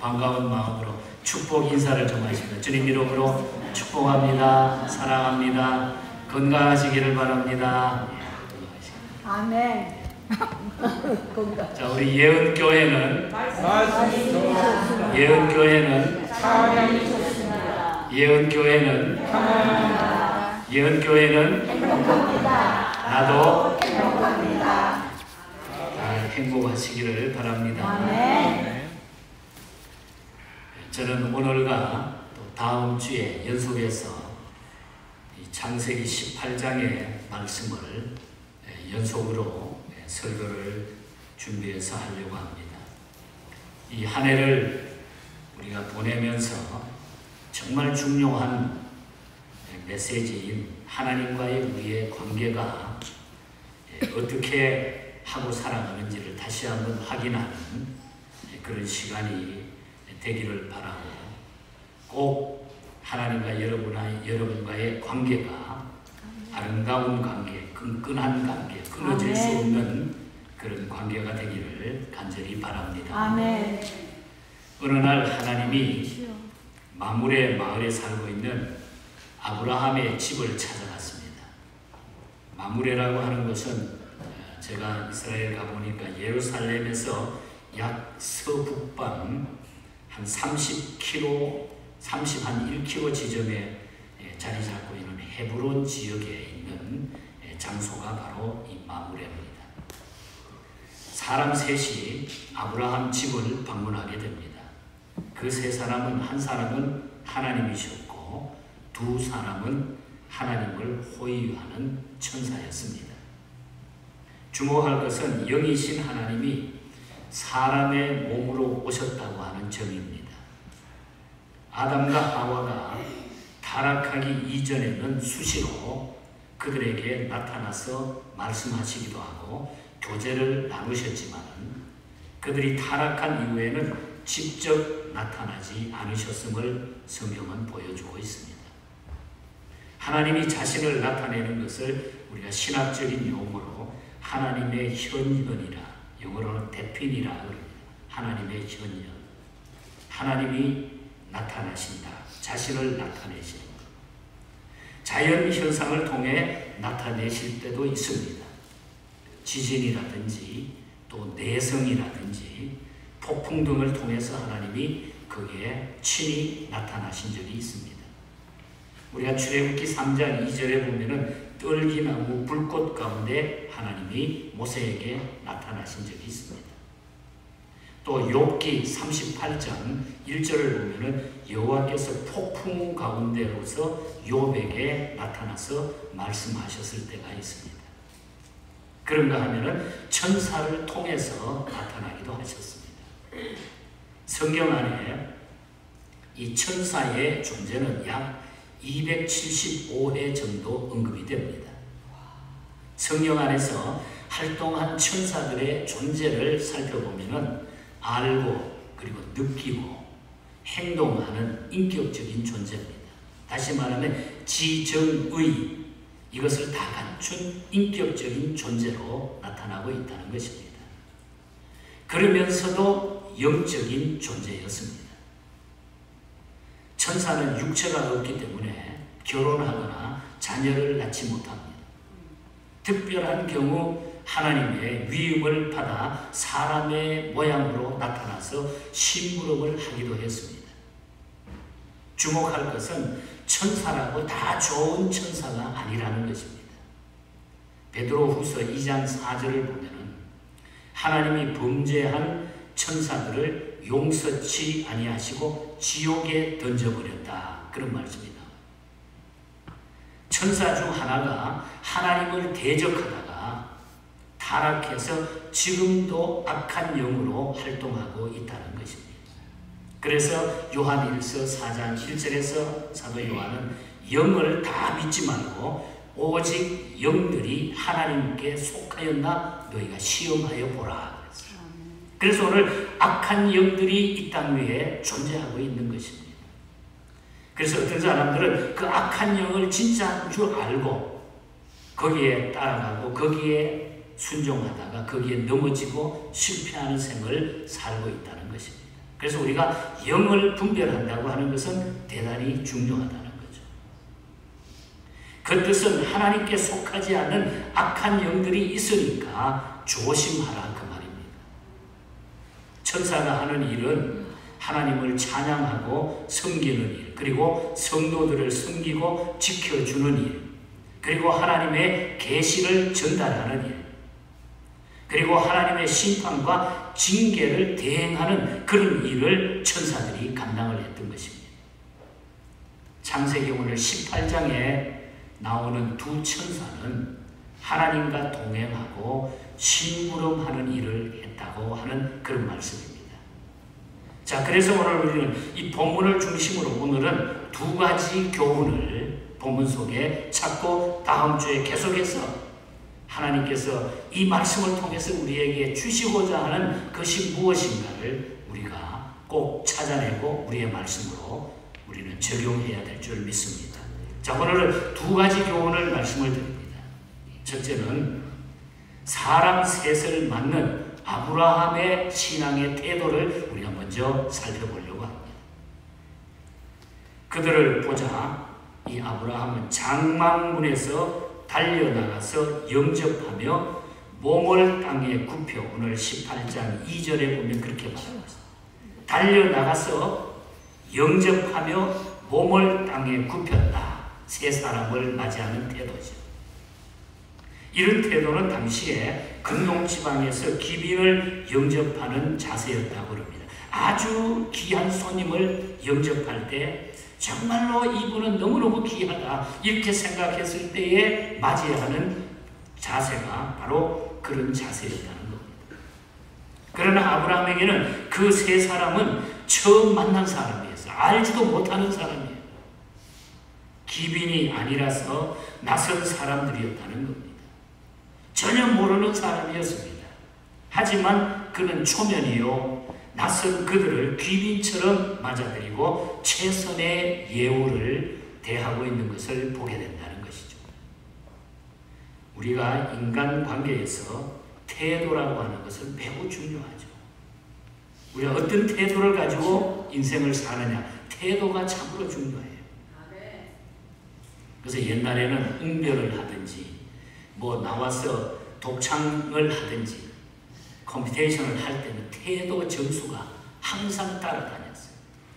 반가운 마음으로 축복 인사를 좀 하십니다. 주님 이름으로 축복합니다. 사랑합니다. 건강하시기를 바랍니다. 아멘. 자, 우리 예은교회는 나도 행복하시기를 바랍니다. 아멘. 저는 오늘과 또 다음 주에 연속해서 창세기 18장의 말씀을 연속으로 설교를 준비해서 하려고 합니다. 이 한 해를 우리가 보내면서 정말 중요한 메시지인 하나님과의 우리의 관계가 어떻게 하고 살아가는지를 다시 한번 확인하는 그런 시간이 되기를 바라고, 꼭 하나님과 여러분과의 관계가 아름다운 관계, 끈끈한 관계, 끊어질 수 없는 그런 관계가 되기를 간절히 바랍니다. 아멘. 어느 날 하나님이 마므레 마을에 살고 있는 아브라함의 집을 찾아갔습니다. 마므레라고 하는 것은 제가 이스라엘 가보니까 예루살렘에서 약 서북방 한 30km, 1km 지점에 자리 잡고 있는 헤브론 지역에 있는 장소가 바로 이 마므레입니다. 사람 셋이 아브라함 집을 방문하게 됩니다. 그 세 사람은, 한 사람은 하나님이셨고 두 사람은 하나님을 호위하는 천사였습니다. 주목할 것은 영이신 하나님이 사람의 몸으로 오셨다고 하는 점입니다. 아담과 하와가 타락하기 이전에는 수시로 그들에게 나타나서 말씀하시기도 하고 교제를 나누셨지만, 그들이 타락한 이후에는 직접 나타나지 않으셨음을 성경은 보여주고 있습니다. 하나님이 자신을 나타내는 것을 우리가 신학적인 용어로 하나님의 현현이라, 영어로는 대핀이라 그럽니다. 하나님의 현현. 하나님이 나타나신다. 자신을 나타내신다. 자연 현상을 통해 나타내실 때도 있습니다. 지진이라든지 또 내성이라든지 폭풍 등을 통해서 하나님이 거기에 친히 나타나신 적이 있습니다. 우리가 출애굽기 3장 2절에 보면은 떨기나무 불꽃 가운데 하나님이 모세에게 나타나신 적이 있습니다. 또 욥기 38장 1절을 보면은 여호와께서 폭풍 가운데로서 욥에게 나타나서 말씀하셨을 때가 있습니다. 그런가 하면은 천사를 통해서 나타나기도 하셨습니다. 성경 안에 이 천사의 존재는 약 275회 정도 언급이 됩니다. 성경 안에서 활동한 천사들의 존재를 살펴보면은 알고 그리고 느끼고 행동하는 인격적인 존재입니다. 다시 말하면 지정의, 이것을 다 갖춘 인격적인 존재로 나타나고 있다는 것입니다. 그러면서도 영적인 존재였습니다. 천사는 육체가 없기 때문에 결혼하거나 자녀를 낳지 못합니다. 특별한 경우 하나님의 위임을 받아 사람의 모양으로 나타나서 심부름을 하기도 했습니다. 주목할 것은 천사라고 다 좋은 천사가 아니라는 것입니다. 베드로후서 2장 4절을 보면은 하나님이 범죄한 천사들을 용서치 아니하시고 지옥에 던져버렸다, 그런 말씀이 나와요. 천사 중 하나가 하나님을 대적하다가 타락해서 지금도 악한 영으로 활동하고 있다는 것입니다. 그래서 요한일서 4장 1절에서 사도 요한은 영을 다 믿지 말고 오직 영들이 하나님께 속하였나 너희가 시험하여 보라. 그래서 오늘 악한 영들이 이 땅 위에 존재하고 있는 것입니다. 그래서 어떤 사람들은 그 악한 영을 진짜인 줄 알고 거기에 따라가고 거기에 순종하다가 거기에 넘어지고 실패하는 생을 살고 있다는 것입니다. 그래서 우리가 영을 분별한다고 하는 것은 대단히 중요하다는 거죠. 그 뜻은 하나님께 속하지 않는 악한 영들이 있으니까 조심하라 그 말입니다. 천사가 하는 일은 하나님을 찬양하고 섬기는 일, 그리고 성도들을 섬기고 지켜주는 일, 그리고 하나님의 계시를 전달하는 일, 그리고 하나님의 심판과 징계를 대행하는 그런 일을 천사들이 감당을 했던 것입니다. 창세기 오늘 18장에 나오는 두 천사는 하나님과 동행하고 심부름하는 일을 했다고 하는 그런 말씀입니다. 자, 그래서 오늘 우리는 이 본문을 중심으로 오늘은 두 가지 교훈을 본문 속에 찾고 다음 주에 계속해서 하나님께서 이 말씀을 통해서 우리에게 주시고자 하는 것이 무엇인가를 우리가 꼭 찾아내고 우리의 말씀으로 우리는 적용해야 될 줄 믿습니다. 자, 오늘은 두 가지 교훈을 말씀을 드립니다. 첫째는 사람 셋을 맞는 아브라함의 신앙의 태도를 우리가 먼저 살펴보려고 합니다. 그들을 보자 이 아브라함은 장막문에서 달려나가서 영접하며 몸을 땅에 굽혀, 오늘 18장 2절에 보면 그렇게 말합니다. 달려나가서 영접하며 몸을 땅에 굽혔다. 세 사람을 맞이하는 태도죠. 이런 태도는 당시에 근동지방에서 귀빈을 영접하는 자세였다고 합니다. 아주 귀한 손님을 영접할 때 정말로 이분은 너무너무 귀하다 이렇게 생각했을 때에 맞이하는 자세가 바로 그런 자세였다는 겁니다. 그러나 아브라함에게는 그 세 사람은 처음 만난 사람이었어요. 알지도 못하는 사람이에요. 귀빈이 아니라서 낯선 사람들이었다는 겁니다. 전혀 모르는 사람이었습니다. 하지만 그는 초면이요 낯선 그들을 귀빈처럼 맞아들이고 최선의 예우를 대하고 있는 것을 보게 된다는 것이죠. 우리가 인간관계에서 태도라고 하는 것은 매우 중요하죠. 우리가 어떤 태도를 가지고 인생을 사느냐, 태도가 참으로 중요해요. 그래서 옛날에는 웅변을 하든지 뭐 나와서 독창을 하든지 컴피테이션을 할 때는 태도 점수가 항상 따라다녔어요.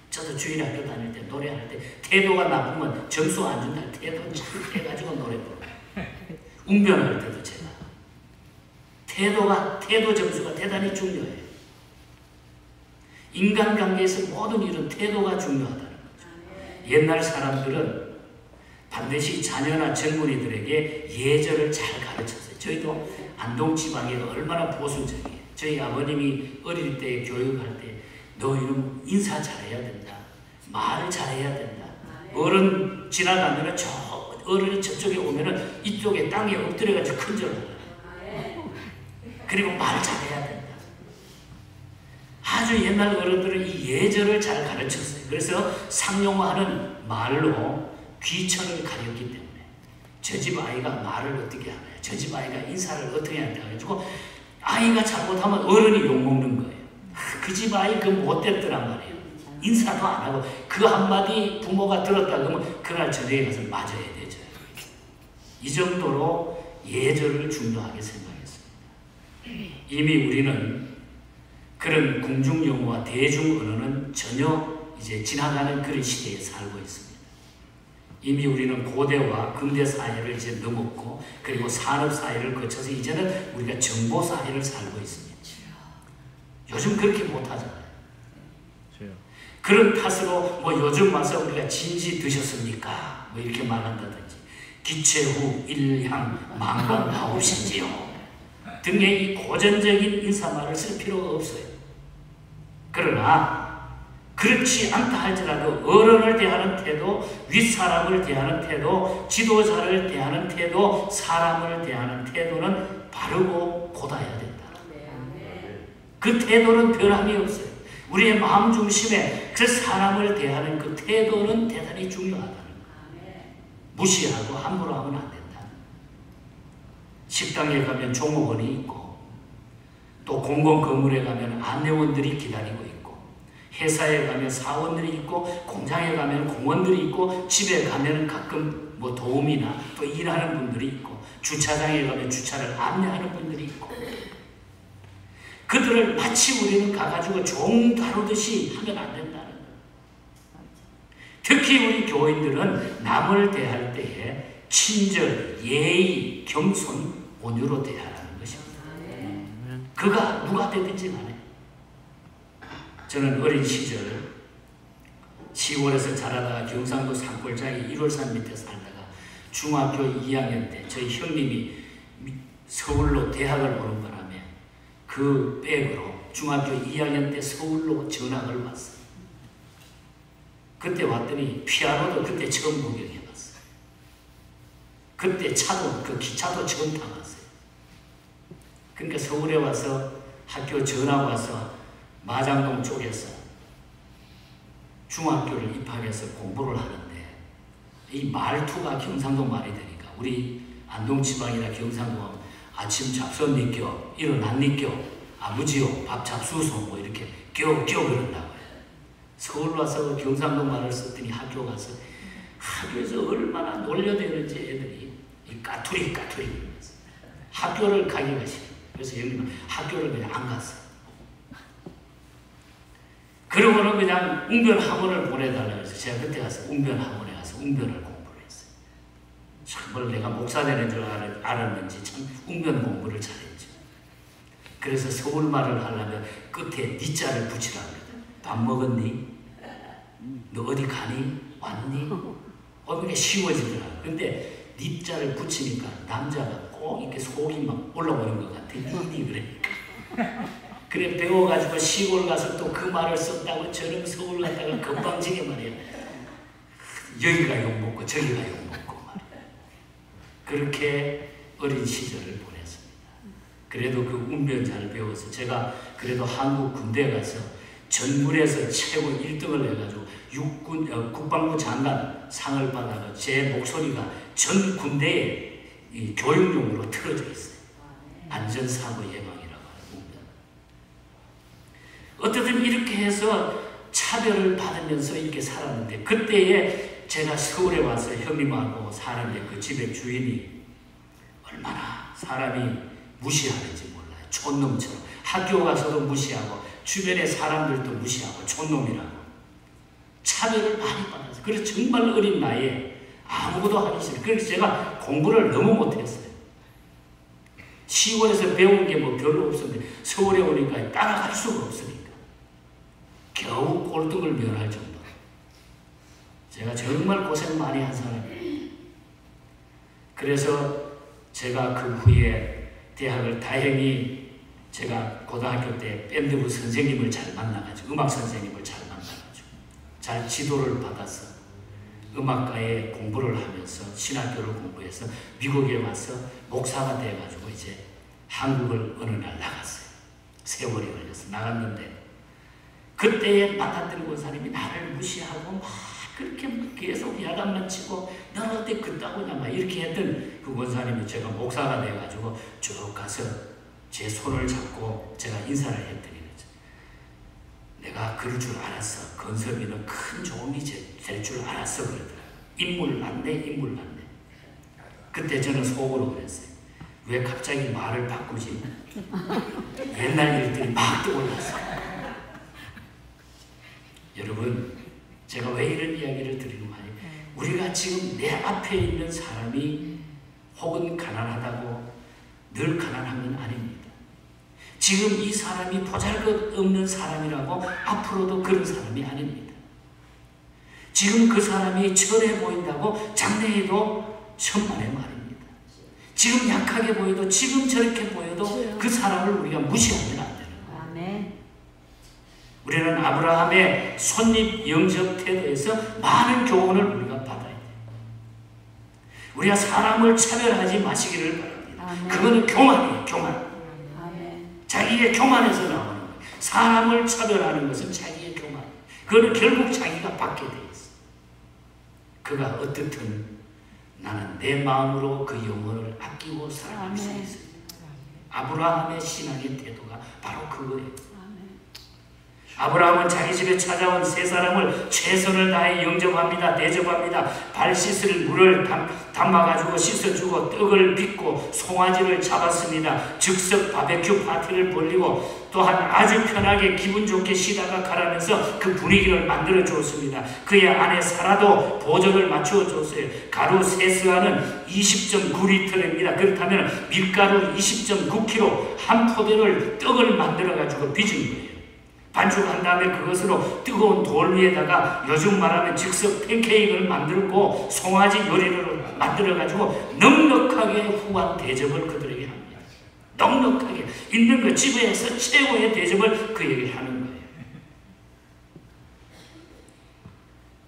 저도 주일학교 다닐 때 노래할 때 태도가 나쁘면 점수 안 준다. 태도 잘 해가지고 노래 부르고 웅변할 때도 제가 태도 점수가 대단히 중요해요. 인간관계에서 모든 일은 태도가 중요하다는 거죠. 옛날 사람들은 반드시 자녀나 젊은이들에게 예절을 잘 가르쳤어요. 저희도 안동 지방이 얼마나 보수적이에요. 저희 아버님이 어릴 때 교육할 때 너 이런 인사 잘해야 된다. 말 잘해야 된다. 어른 지나가면은 저 어른이 저쪽에 오면은 이쪽에 땅에 엎드려가지고 큰절하라. 그리고 말 잘해야 된다. 아주 옛날 어른들은 이 예절을 잘 가르쳤어요. 그래서 상용화하는 말로 귀천을 가렸기 때문에 저 집 아이가 말을 어떻게 하나요? 저 집 아이가 인사를 어떻게 하냐 해가지고 아이가 잘못하면 어른이 욕먹는 거예요. 그 집 아이 그 못됐더란 말이에요. 인사도 안 하고 그 한마디 부모가 들었다 그러면 그날 저녁에 가서 맞아야 되죠. 이 정도로 예절을 중요하게 생각했습니다. 이미 우리는 그런 궁중용어와 대중언어는 전혀 이제 지나가는 그런 시대에 살고 있습니다. 이미 우리는 고대와 근대 사회를 이제 넘었고 그리고 산업 사회를 거쳐서 이제는 우리가 정보 사회를 살고 있습니다. 요즘 그렇게 못하잖아요. 그런 탓으로 뭐 요즘 와서 우리가 진지 드셨습니까? 뭐 이렇게 말한다든지 기체 후 일향 망방하옵시지요 등의 이 고전적인 인사말을 쓸 필요가 없어요. 그러나 그렇지 않다 할지라도 어른을 대하는 태도, 윗사람을 대하는 태도, 지도자를 대하는 태도, 사람을 대하는 태도는 바르고 곧아야 된다. 그 태도는 변함이 없어요. 우리의 마음 중심에 그 사람을 대하는 그 태도는 대단히 중요하다는 거예요. 무시하고 함부로 하면 안 된다. 식당에 가면 종업원이 있고 또 공공 건물에 가면 안내원들이 기다리고 있고 회사에 가면 사원들이 있고, 공장에 가면 공원들이 있고, 집에 가면 가끔 뭐 도우미나 또 일하는 분들이 있고, 주차장에 가면 주차를 안내하는 분들이 있고, 그들을 마치 우리는 가가지고 종 다루듯이 하면 안 된다는 거예요. 특히 우리 교인들은 남을 대할 때에 친절, 예의, 겸손, 온유로 대하라는 것입니다. 그가 누가 되든지 간에. 저는 어린 시절 시골에서 자라다가 경상도 산골짜기 1월산 밑에 살다가 중학교 2학년 때 저희 형님이 서울로 대학을 오는 바람에 그 백으로 중학교 2학년 때 서울로 전학을 왔어요. 그때 왔더니 피아노도 그때 처음 구경해봤어요. 그때 차도, 그 기차도 처음 타봤어요. 그러니까 서울에 와서 학교 전학 와서 마장동 쪽에서 중학교를 입학해서 공부를 하는데 이 말투가 경상도 말이 되니까 우리 안동지방이나 경상도 아침 잡숴 니껴 일어난 니껴 아버지요 밥 잡수소 뭐 이렇게 껴 그런다고요. 서울 와서 경상도 말을 썼더니 학교 가서 학교에서 얼마나 놀려대는지 애들이 이 까투리 그러면서 학교를 가기가 싫어요. 그래서 형님은 학교를 그냥 안 갔어요. 그러고는 그냥 웅변 학원을 보내달라고 해서 제가 그때 가서 웅변 학원에 가서 웅변을 공부를 했어요. 정말 내가 목사 되는 줄 알았는지 참 웅변 공부를 잘했죠. 그래서 서울말을 하려면 끝에 니자를 붙이라고 그러거든. 밥 먹었니? 너 어디 가니? 왔니? 그게 쉬워지더라고요. 근데 니자를 붙이니까 남자가 꼭 이렇게 속이 막 올라오는 것 같아. 니니 그러니까. 그래 배워가지고 시골 가서 또 그 말을 썼다고 저런 서울 갔다가 건방지게 말이야. 여기가 욕먹고 저기가 욕먹고 말이야. 그렇게 어린 시절을 보냈습니다. 그래도 그 운변 잘 배워서 제가 그래도 한국 군대에 가서 전군에서 최고 1등을 해가지고 국방부 장관 상을 받아서 제 목소리가 전 군대에 이 교육용으로 틀어져 있어요. 안전사고 예방이라고 하는 운변. 어쨌든 이렇게 해서 차별을 받으면서 이렇게 살았는데 그때에 제가 서울에 와서 형님하고 사는데 그 집의 주인이 얼마나 사람이 무시하는지 몰라요. 촌놈처럼. 학교 가서도 무시하고 주변의 사람들도 무시하고 촌놈이라고 차별을 많이 받았어요. 그래서 정말 어린 나이에 아무것도 하기 싫어요. 그래서 제가 공부를 너무 못했어요. 시골에서 배운 게 뭐 별로 없었는데 서울에 오니까 따라갈 수가 없으니까 겨우 꼴등을 면할 정도. 제가 정말 고생 많이 한 사람이에요. 그래서 제가 그 후에 대학을 다행히 제가 고등학교 때 밴드부 선생님을 잘 만나가지고 음악 선생님을 잘 만나가지고 잘 지도를 받아서 음악가에 공부를 하면서 신학교를 공부해서 미국에 와서 목사가 돼가지고 이제 한국을 어느 날 나갔어요. 세월이 걸려서 나갔는데 그때에 만났던 권사님이 나를 무시하고 막 그렇게 계속 야단만 치고 너는 어때 그따구냐 막 이렇게 했던 그 권사님이 제가 목사가 돼가지고 쭉 가서 제 손을 잡고 제가 인사를 했더니 내가 그럴 줄 알았어. 건섭이는 큰 도움이 될 줄 알았어 그러더라고요. 인물 많네. 그때 저는 속으로 그랬어요. 왜 갑자기 말을 바꾸지? 옛날 일들이 막 떠올랐어요. 여러분 제가 왜 이런 이야기를 드리는 거 아니에요? 우리가 지금 내 앞에 있는 사람이 혹은 가난하다고 늘 가난한 건 아닙니다. 지금 이 사람이 보잘것없는 사람이라고 앞으로도 그런 사람이 아닙니다. 지금 그 사람이 천해 보인다고 장래에도 천만의 말입니다. 지금 약하게 보여도 지금 저렇게 보여도 그 사람을 우리가 무시하면 안 되는 거예요. 아멘. 우리는 아브라함의 손님 영접 태도에서 많은 교훈을 우리가 받아야 돼요. 우리가 사람을 차별하지 마시기를 바랍니다. 아멘. 그거는 교만이에요. 교만. 자기의 교만에서 나오는 거예요. 사람을 차별하는 것은 자기의 교만. 그거는 결국 자기가 받게 돼 있어. 그가 어떻든 나는 내 마음으로 그 영혼을 아끼고 사랑할 수 있어요. 아브라함의 신앙의 태도가 바로 그거예요. 아브라함은 자기 집에 찾아온 세 사람을 최선을 다해 영접합니다. 대접합니다. 발 씻을 물을 담아가지고 씻어주고 떡을 빚고 송아지를 잡았습니다. 즉석 바베큐 파티를 벌리고 또한 아주 편하게 기분 좋게 쉬다가 가라면서 그 분위기를 만들어 주었습니다. 그의 아내 사라도 보조를 맞추어 줬어요. 가루 세스와는 20.9리터입니다. 그렇다면 밀가루 20.9kg 한 포대를 떡을 만들어 가지고 빚은 거예요. 반죽한 다음에 그것으로 뜨거운 돌 위에다가 요즘 말하면 즉석 팬케이크를 만들고 송아지 요리를 만들어가지고 넉넉하게 후한 대접을 그들에게 합니다. 넉넉하게 있는 그 집에서 최고의 대접을 그에게 하는 거예요.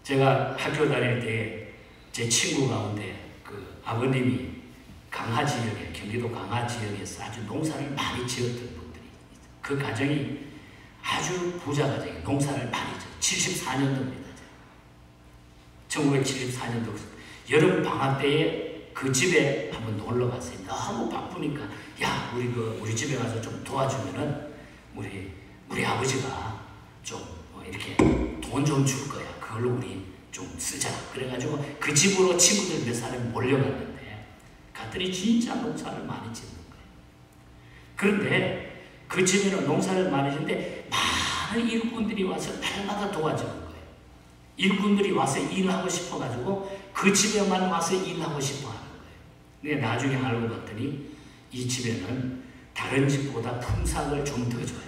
제가 학교 다닐 때 제 친구 가운데 그 아버님이 강화 지역에, 경기도 강화 지역에서 아주 농사를 많이 지었던 분들이 있어요. 그 가정이 아주 부자 가정이 농사를 많이 지었어요. 74년도입니다. 1974년도 여름 방학 때에 그 집에 한번 놀러 갔어요. 너무 바쁘니까 야 우리 집에 가서 좀 도와주면은 우리 아버지가 좀 이렇게 돈 좀 줄 거야. 그걸로 우리 좀 쓰자. 그래가지고 그 집으로 친구들 몇 사람이 몰려갔는데 갔더니 진짜 농사를 많이 짓는 거예요. 그런데 그 집에는 농사를 많이 짓는데 많은 일꾼들이 와서 날마다 도와주는 거예요. 일꾼들이 와서 일하고 싶어가지고 그 집에만 와서 일하고 싶어 하는 거예요. 근데 나중에 알고 봤더니 이 집에는 다른 집보다 품삯을 좀 더 줘요.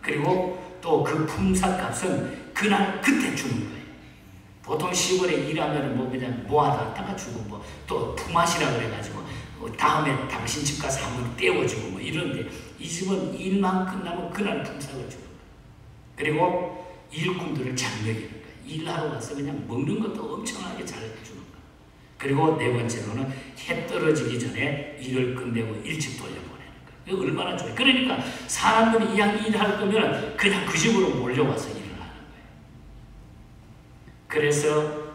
그리고 또 그 품삯 값은 그날 그때 주는 거예요. 보통 시골에 일하면 뭐 그냥 모아다 주고 뭐 또 품앗이라 그래가지고 다음에 당신 집 가서 한번 떼어주고 뭐 이런데 이 집은 일만 끝나면 그날 품삯을 주는 거예요. 그리고 일꾼들을 잘 먹이는 거예요. 일하러 가서 그냥 먹는 것도 엄청나게 잘 해주는 거예요. 그리고 네 번째로는 해 떨어지기 전에 일을 끝내고 일찍 돌려보내는 거예요. 얼마나 좋아요. 그러니까 사람들이 이왕 일할 거면 그냥 그 집으로 몰려와서 일을 하는 거예요. 그래서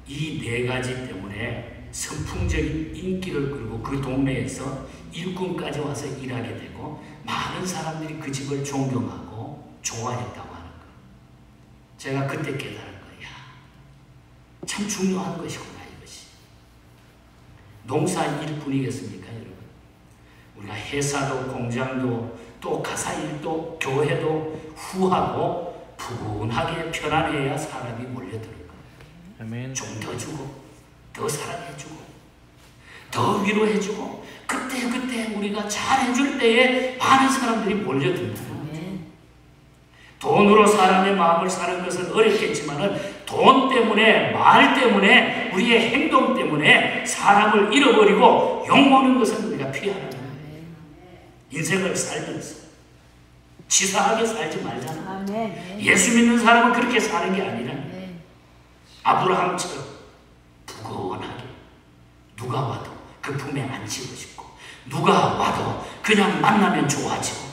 이 네 가지 때문에 선풍적인 인기를 끌고 그 동네에서 일꾼까지 와서 일하게 되고 많은 사람들이 그 집을 존경하고 좋아했다고 하는 거예요. 제가 그때 깨달은 거예요. 참 중요한 것이구나 이것이. 농사 일뿐이겠습니까 여러분? 우리가 회사도 공장도 또 가사일도 교회도 후하고 푸근하게 편안해야 사람이 몰려드는 거예요. 좀 더 주고 더 사랑해주고 더 위로해주고 그때 우리가 잘해줄 때에 많은 사람들이 몰려든다. 돈으로 사람의 마음을 사는 것은 어렵겠지만 돈 때문에 말 때문에 우리의 행동 때문에 사람을 잃어버리고 욕먹는 것은 우리가 피하라는 거예요. 인생을 살면서 치사하게 살지 말잖아. 예수 믿는 사람은 그렇게 사는 게 아니라 아브라함처럼 부건하게 누가 와도 그 품에 앉히고 싶고 누가 와도 그냥 만나면 좋아지고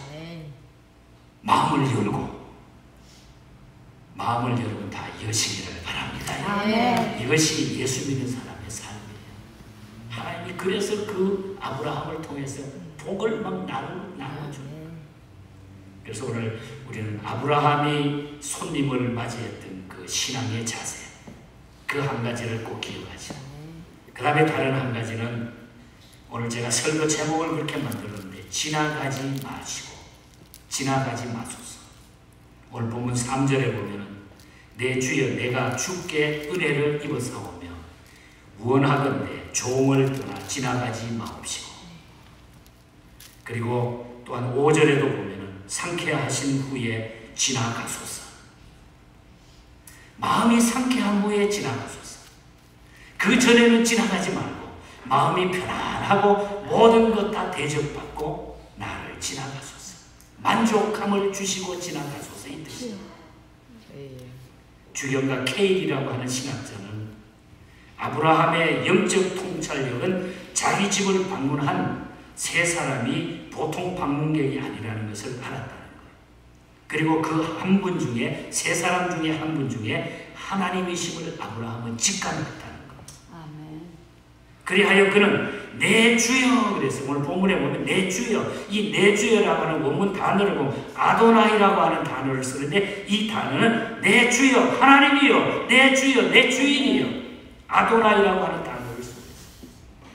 마음을 열고 다 여시기를 바랍니다. 이것이 예수 믿는 사람의 삶이에요. 하나님이 그래서 그 아브라함을 통해서 복을 막 나눠줘요. 그래서 오늘 우리는 아브라함이 손님을 맞이했던 그 신앙의 자세 그 한 가지를 꼭 기억하시고 그 다음에 다른 한 가지는 오늘 제가 설교 제목을 그렇게 만들었는데 지나가지 마소서. 오늘 본문 3절에 보면은 내 주여 내가 주께 은혜를 입어사오며 원하건대 종을 떠나 지나가지 마옵시고 그리고 또한 5절에도 보면은 상쾌하신 후에 지나가소서. 마음이 상쾌한 후에 지나가소서. 그 전에는 지나가지 말고 마음이 편안하고 모든 것 다 대접받고 나를 지나가소서. 만족함을 주시고 지나가소서 이 뜻이에요. 주경가 케일이라고 하는 신학자는 아브라함의 영적 통찰력은 자기 집을 방문한 세 사람이 보통 방문객이 아니라는 것을 알았다는 거예요. 그리고 그 한 분 중에 세 사람 중에 한 분 중에 하나님이심을 아브라함은 직감했다는 거예요. 그리하여 그는 내 주여, 그래서 오늘 본문에 보면 내 주여, 이 내 주여라고 하는 원문 단어를 보면 아도나이라고 하는 단어를 쓰는데, 이 단어는 내 주여, 하나님이여, 내 주여, 내 주인이여, 아도나이라고 하는 단어를 쓰고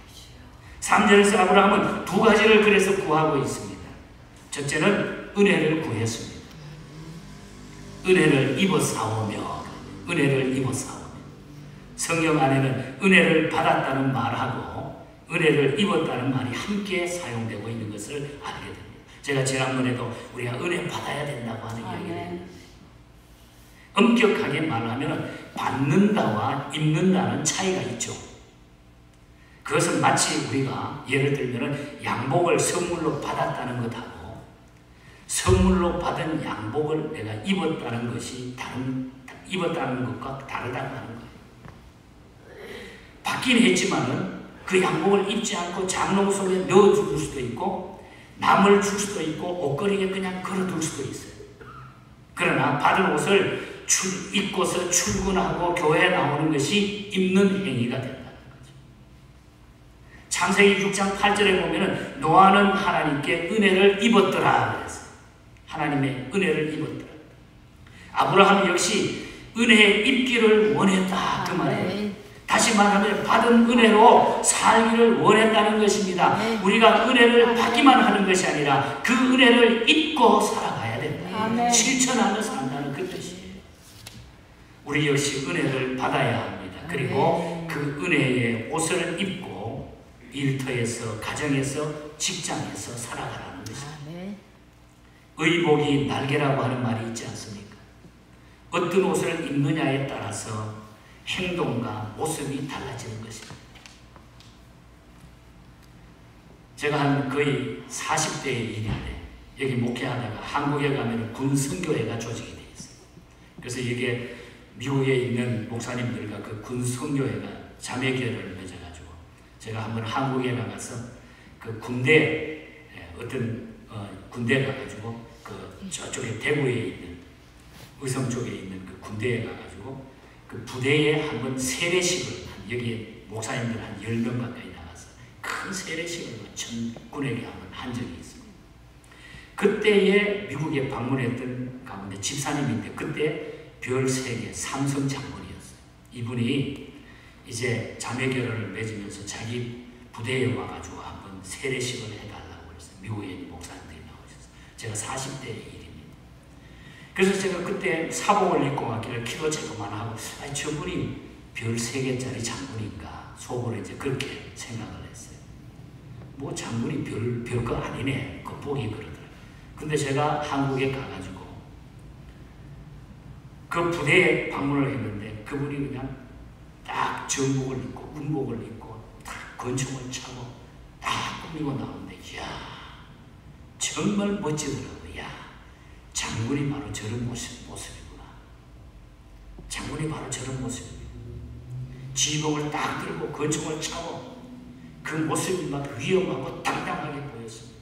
있습니다. 3절에서 아브라함은 두 가지를 그래서 구하고 있습니다. 첫째는 은혜를 구했습니다. 은혜를 입어사오며, 은혜를 입어사오며. 성경 안에는 은혜를 받았다는 말하고 은혜를 입었다는 말이 함께 사용되고 있는 것을 알게 됩니다. 제가 지난번에도 우리가 은혜 받아야 된다고 하는 이야기를 했는데, 엄격하게 말하면 받는다와 입는다는 차이가 있죠. 그것은 마치 우리가 예를 들면 양복을 선물로 받았다는 것하고 선물로 받은 양복을 내가 입었다는 것이 입었다는 것과 다르다는 거예요. 받긴 했지만은 그 양복을 입지 않고 장롱 속에 넣어줄 수도 있고 남을 줄 수도 있고 옷걸이에 그냥 걸어둘 수도 있어요. 그러나 받은 옷을 입고서 출근하고 교회에 나오는 것이 입는 행위가 된다는 거죠. 창세기 6장 8절에 보면은 노아는 하나님께 은혜를 입었더라 그랬어요. 하나님의 은혜를 입었더라. 아브라함 역시 은혜에 입기를 원했다 그 말이에요. 다시 말하면 받은 은혜로 살기를 원했다는 것입니다. 우리가 은혜를 받기만 하는 것이 아니라 그 은혜를 입고 살아가야 된다. 실천하며 산다는 그 뜻이에요. 우리 역시 은혜를 받아야 합니다. 그리고 그 은혜의 옷을 입고 일터에서, 가정에서, 직장에서 살아가라는 것입니다. 의복이 날개라고 하는 말이 있지 않습니까? 어떤 옷을 입느냐에 따라서 행동과 모습이 달라지는 것입니다. 제가 한 거의 40대의 일인데 여기 목회하다가 한국에 가면 군선교회가 조직이 되어 있어요. 그래서 이게 미국에 있는 목사님들과 그 군선교회가 자매교회를 맺어가지고 제가 한번 한국에 나가서 그 군대 어떤 군대에 가가지고 그 저쪽에 대구에 있는 의성 쪽에 있는 그 군대에 가가지고 그 부대에 한번 세례식을 여기 목사님들 한 10명 가까이 나가서 큰 세례식을 전 군에게 한번 한 적이 있습니다. 그때에 미국에 방문했던 가운데 집사님인데 그때 별 3개 삼성 장군이었어요. 이분이 이제 자매결혼을 맺으면서 자기 부대에 와가지고 한번 세례식을 해달라고 그랬어요. 미국에 있는 목사님들이 나오셨어요. 제가 40대의 일입니다. 그래서 제가 그때 사복을 입고 왔기를 기도 제거만 하고 저분이 별 3개짜리 장군인가 속으로 이제 그렇게 생각을 했어요. 뭐 장군이 별거 아니네 겉보기 그러더라고요. 근데 제가 한국에 가가지고 그 부대에 방문을 했는데 그분이 그냥 딱 정복을 입고 군복을 입고 딱 권총을 차고 딱 꾸미고 나오는데 이야 정말 멋지더라고요. 야 장군이 바로 저런 모습이구나. 장군이 바로 저런 모습이구나. 지붕을 딱 들고 권총을 차고 그 모습이 막 위험하고 당당하게 보였습니다.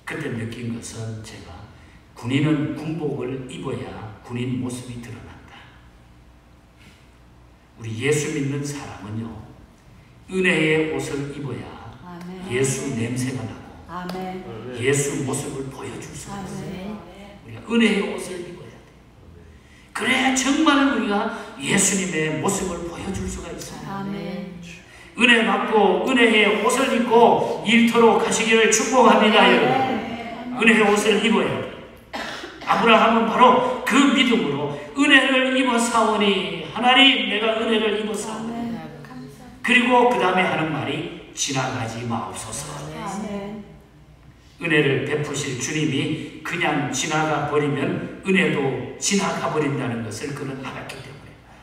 그때 느낀 것은 제가 군인은 군복을 입어야 군인 모습이 드러난다. 우리 예수 믿는 사람은요 은혜의 옷을 입어야 아멘. 예수 냄새가 나고 아멘. 예수 모습을 보여줄 수가 있어요. 우리가 은혜의 옷을 입어야 돼요. 그래야 정말 우리가 예수님의 모습을 보여줄 수가 있어요. 아멘. 은혜 받고 은혜의 옷을 입고 일터로 가시기를 축복합니다. 여러분 은혜의 옷을 입어야 돼요. 아브라함은 바로 그 믿음으로 은혜를 입어 사오니 하나님 내가 은혜를 입어 사오니 그리고 그 다음에 하는 말이 지나가지 마옵소서. 은혜를 베푸실 주님이 그냥 지나가 버리면 은혜도 지나가 버린다는 것을 그는 알았기 때문에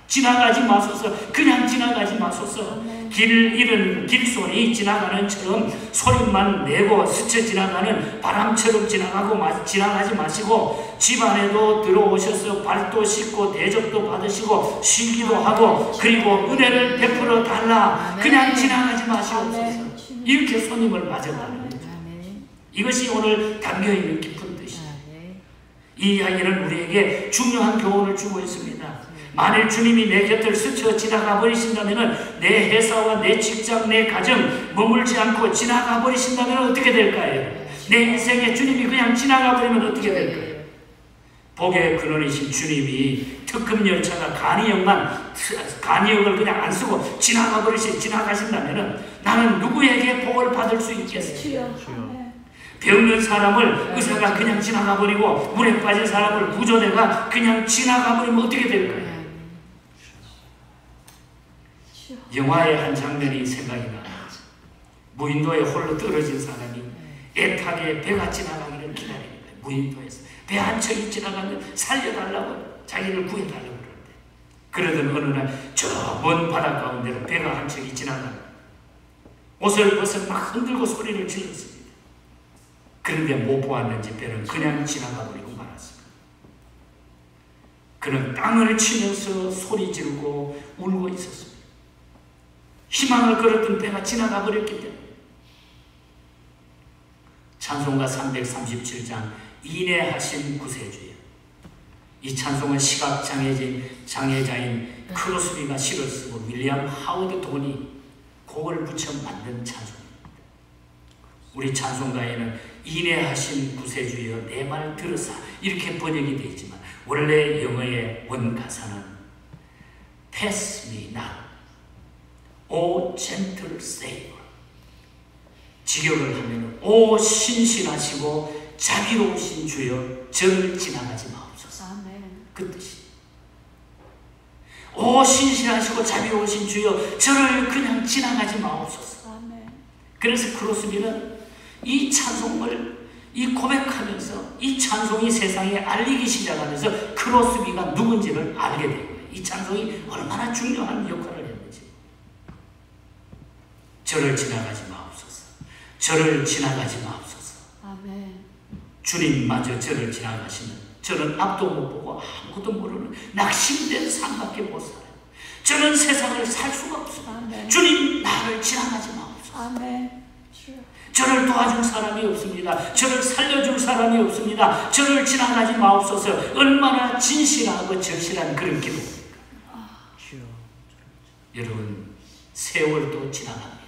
지나가지 마소서. 그냥 지나가지 마소서. 길 잃은 길손이 지나가는 처럼 소리만 내고 스쳐 지나가는 바람처럼 지나가지 마시고 집 안에도 들어오셔서 발도 씻고 대접도 받으시고 쉬기도 하고 그리고 은혜를 베풀어 달라. 그냥 지나가지 마시옵소서. 이렇게 손님을 맞아가는 거죠. 이것이 오늘 담겨있는 깊은 뜻이에요. 이 이야기는 우리에게 중요한 교훈을 주고 있습니다. 만일 주님이 내 곁을 스쳐 지나가 버리신다면 내 회사와 내 직장, 내 가정 머물지 않고 지나가 버리신다면 어떻게 될까요? 내 인생에 주님이 그냥 지나가 버리면 어떻게 될까요? 복의 근원이신 주님이 특급 열차가 간이역을 그냥 안 쓰고 지나가신다면 나는 누구에게 복을 받을 수 있겠어요? 병든 사람을 의사가 그냥 지나가 버리고 물에 빠진 사람을 구조대가 그냥 지나가 버리면 어떻게 될까요? 영화의 한 장면이 생각이 나요. 무인도에 홀로 떨어진 사람이 애타게 배가 지나가기를 기다리는 거예요. 무인도에서 배 한 척이 지나가면 살려달라고 자기를 구해달라고 그러는데, 그러던 어느 날 저 먼 바다 가운데로 배가 한 척이 지나가는 옷을 벗어 막 흔들고 소리를 질렀습니다. 그런데 못 보았는지 배는 그냥 지나가 버리고 말았습니다. 그는 땅을 치면서 소리 지르고 울고 있었습니다. 희망을 걸었던 배가 지나가 버렸기 때문에. 찬송가 337장 인애하신 구세주여. 이 찬송은 시각장애자인 크로스비가 시를 쓰고 윌리엄 하워드 돈이 곡을 붙여 만든 찬송입니다. 우리 찬송가에는 인애하신 구세주여 내 말 들으사 이렇게 번역이 되어 있지만 원래 영어의 원가사는 Pass me not, O gentle Savior. 직역을 하면 오 신실하시고 자비로우신 주여 저를 지나가지 마옵소서. 그 뜻이. 오 신실하시고 자비로우신 주여 저를 그냥 지나가지 마옵소서. 그래서 크로스비는 이 찬송을 고백하면서 이 찬송이 세상에 알리기 시작하면서 크로스비가 누군지를 알게 된 거예요. 이 찬송이 얼마나 중요한 역할을 했는지. 저를 지나가지 마옵소서. 저를 지나가지 마옵소서. 아멘. 주님마저 저를 지나가시면 저는 앞도 못 보고 아무것도 모르는 낙심된 삶밖에 못 살아요. 저는 세상을 살 수가 없어요. 아멘. 주님 나를 지나가지 마옵소서. 아멘. 저를 도와줄 사람이 없습니다. 저를 살려줄 사람이 없습니다. 저를 지나가지 마옵소서. 얼마나 진실하고 절실한 그런 기도입니까? 여러분 세월도 지나갑니다.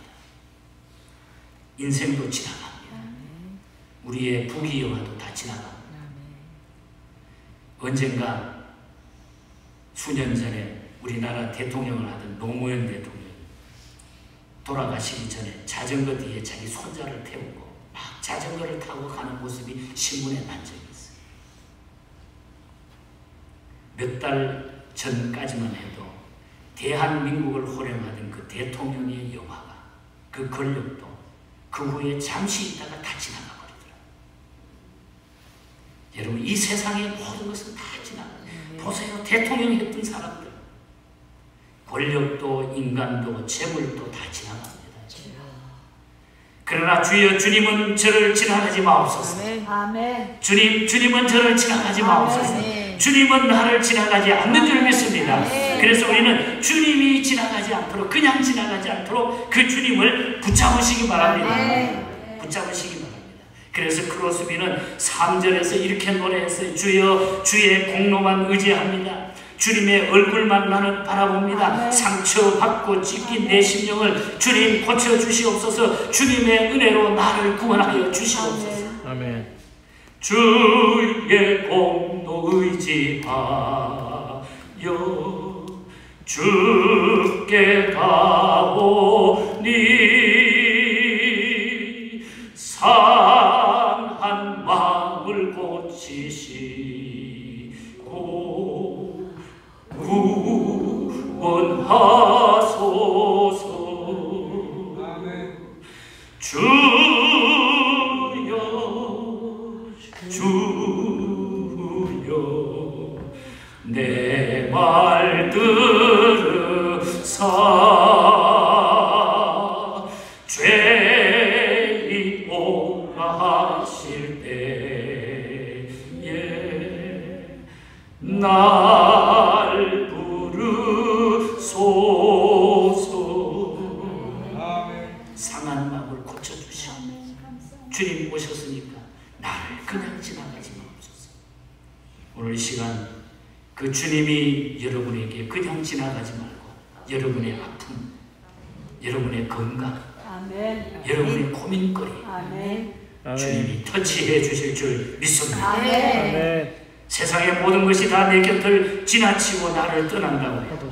인생도 지나갑니다. 우리의 부귀영화도 다 지나갑니다. 언젠가 수년 전에 우리나라 대통령을 하던 노무현 대통령 돌아가시기 전에 자전거 뒤에 자기 손자를 태우고 막 자전거를 타고 가는 모습이 신문에 난 적이 있어요. 몇 달 전까지만 해도 대한민국을 호령하던 그 대통령의 영화가 그 권력도 그 후에 잠시 있다가 다 지나가 버리더라고요. 여러분 이 세상의 모든 것은 다 지나가요. 보세요. 대통령이 했던 사람들 권력도 인간도 재물도 다 지나갑니다. 그러나 주여 주님은 저를 지나가지 마옵소서. 아멘. 주님은 저를 지나가지 마옵소서. 아멘. 주님은 나를 지나가지 않는 줄 믿습니다. 아멘. 그래서 우리는 주님이 지나가지 않도록 그냥 지나가지 않도록 그 주님을 붙잡으시기 바랍니다. 아멘. 붙잡으시기 바랍니다. 그래서 크로스비는 3절에서 이렇게 노래했어요. 주여 주의 공로만 의지합니다. 주님의 얼굴만 나는 바라봅니다. 아멘. 상처받고 찢긴 내 심령을 주님 고쳐주시옵소서. 주님의 은혜로 나를 구원하여 주시옵소서. 아멘. 주의 공로 의지하여 주께 가오니 상한 마음을 고치시고 구원하소서. 주여 주여 내 말 들으사 죄인 오라 하실 때에 날 부르소서. 상한 마음을 고쳐주시오. 주님 오셨으니까 나를 그냥 지나가지 마옵소서. 오늘 시간 그 주님이 여러분 여러분에게 그냥 지나가지 말고 여러분의 아픔, 여러분의 건강, 아멘. 여러분의 고민거리 아멘. 주님이 터치해 주실 줄 믿습니다. 아멘. 세상의 모든 것이 다 내 곁을 지나치고 나를 떠난다고 해도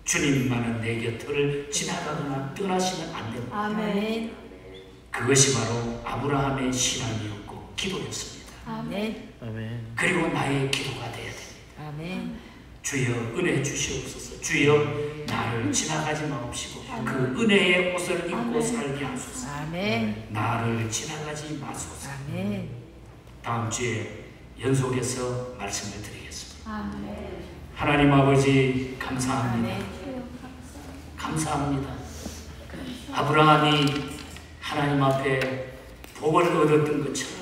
주님만은 내 곁을 지나가거나 떠나시면 안 됩니다. 아멘. 그것이 바로 아브라함의 신앙이었고 기도였습니다. 아멘. 그리고 나의 기도가 되어야 됩니다. 아멘. 주여 은혜 주시옵소서. 주여 나를 지나가지 마옵시고 그 은혜의 옷을 입고 살게 하소서. 아멘. 나를 지나가지 마소서. 아멘. 다음 주에 연속해서 말씀을 드리겠습니다. 아멘. 하나님 아버지 감사합니다. 아멘. 감사합니다. 아브라함이 하나님 앞에 복을 얻었던 것처럼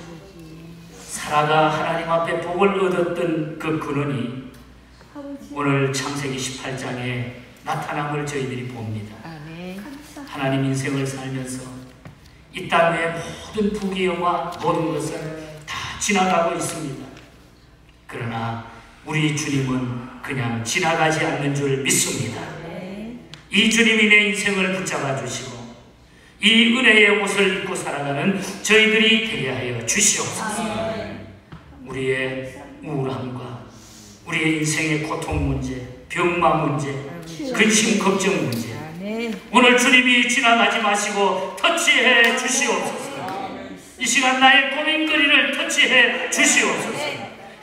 사라가 하나님 앞에 복을 얻었던 그 근원이 오늘 창세기 18장에 나타남을 저희들이 봅니다. 아멘. 하나님 인생을 살면서 이 땅의 모든 부귀영화 모든 것은 다 지나가고 있습니다. 그러나 우리 주님은 그냥 지나가지 않는 줄 믿습니다. 이 주님이 내 인생을 붙잡아 주시고 이 은혜의 옷을 입고 살아가는 저희들이 되게 하여 주시옵소서. 우리의 우울함과 우리의 인생의 고통 문제, 병마 문제, 근심 걱정 문제 오늘 주님이 지나가지 마시고 터치해 주시옵소서. 이 시간 나의 고민거리를 터치해 주시옵소서.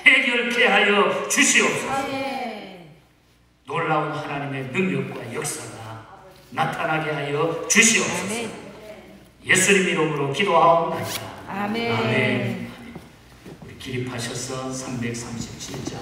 해결케 하여 주시옵소서. 놀라운 하나님의 능력과 역사가 나타나게 하여 주시옵소서. 예수님 이름으로 기도하옵나이다. 아멘. 아멘. 우리 기립하셔서 337장